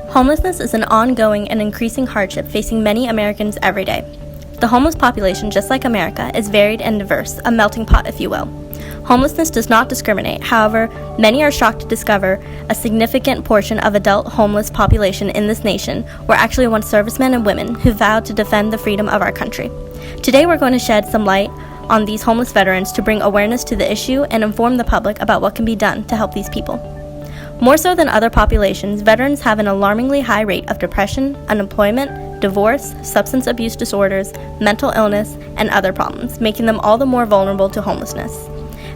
Homelessness is an ongoing and increasing hardship facing many Americans every day. The homeless population, just like America, is varied and diverse, a melting pot, if you will. Homelessness does not discriminate. However, many are shocked to discover a significant portion of adult homeless population in this nation were actually once servicemen and women who vowed to defend the freedom of our country. Today we're going to shed some light on these homeless veterans to bring awareness to the issue and inform the public about what can be done to help these people. More so than other populations, veterans have an alarmingly high rate of depression, unemployment, divorce, substance abuse disorders, mental illness, and other problems, making them all the more vulnerable to homelessness.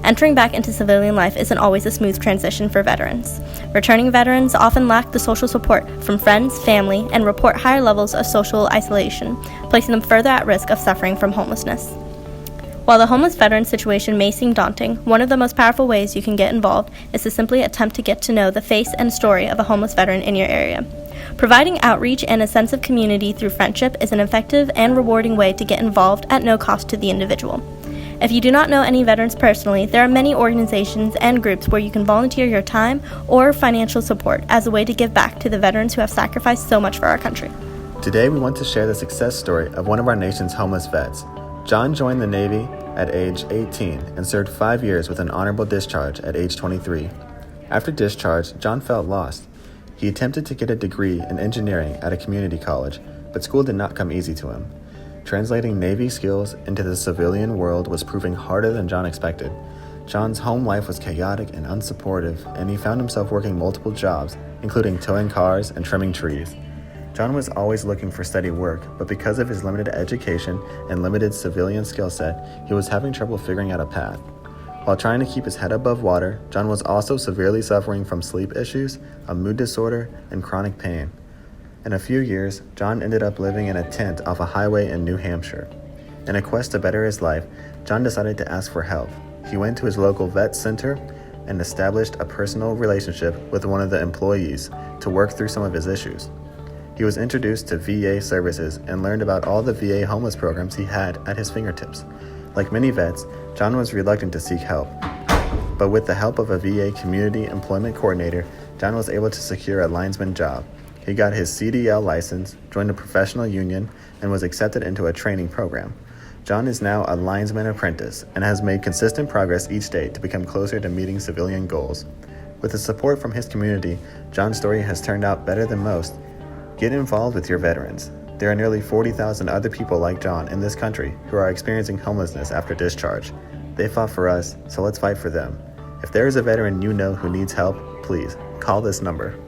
Entering back into civilian life isn't always a smooth transition for veterans. Returning veterans often lack the social support from friends, family, and report higher levels of social isolation, placing them further at risk of suffering from homelessness. While the homeless veteran situation may seem daunting, one of the most powerful ways you can get involved is to simply attempt to get to know the face and story of a homeless veteran in your area. Providing outreach and a sense of community through friendship is an effective and rewarding way to get involved at no cost to the individual. If you do not know any veterans personally, there are many organizations and groups where you can volunteer your time or financial support as a way to give back to the veterans who have sacrificed so much for our country. Today we want to share the success story of one of our nation's homeless vets. John joined the Navy at age 18 and served 5 years with an honorable discharge at age 23. After discharge, John felt lost. He attempted to get a degree in engineering at a community college, but school did not come easy to him. Translating Navy skills into the civilian world was proving harder than John expected. John's home life was chaotic and unsupportive, and he found himself working multiple jobs, including towing cars and trimming trees. John was always looking for steady work, but because of his limited education and limited civilian skill set, he was having trouble figuring out a path. While trying to keep his head above water, John was also severely suffering from sleep issues, a mood disorder, and chronic pain. In a few years, John ended up living in a tent off a highway in New Hampshire. In a quest to better his life, John decided to ask for help. He went to his local vet center and established a personal relationship with one of the employees to work through some of his issues. He was introduced to VA services and learned about all the VA homeless programs he had at his fingertips. Like many vets, John was reluctant to seek help. But with the help of a VA community employment coordinator, John was able to secure a linesman job. He got his CDL license, joined a professional union, and was accepted into a training program. John is now a linesman apprentice and has made consistent progress each day to become closer to meeting civilian goals. With the support from his community, John's story has turned out better than most. Get involved with your veterans. There are nearly 40,000 other people like John in this country who are experiencing homelessness after discharge. They fought for us, so let's fight for them. If there is a veteran you know who needs help, please call this number.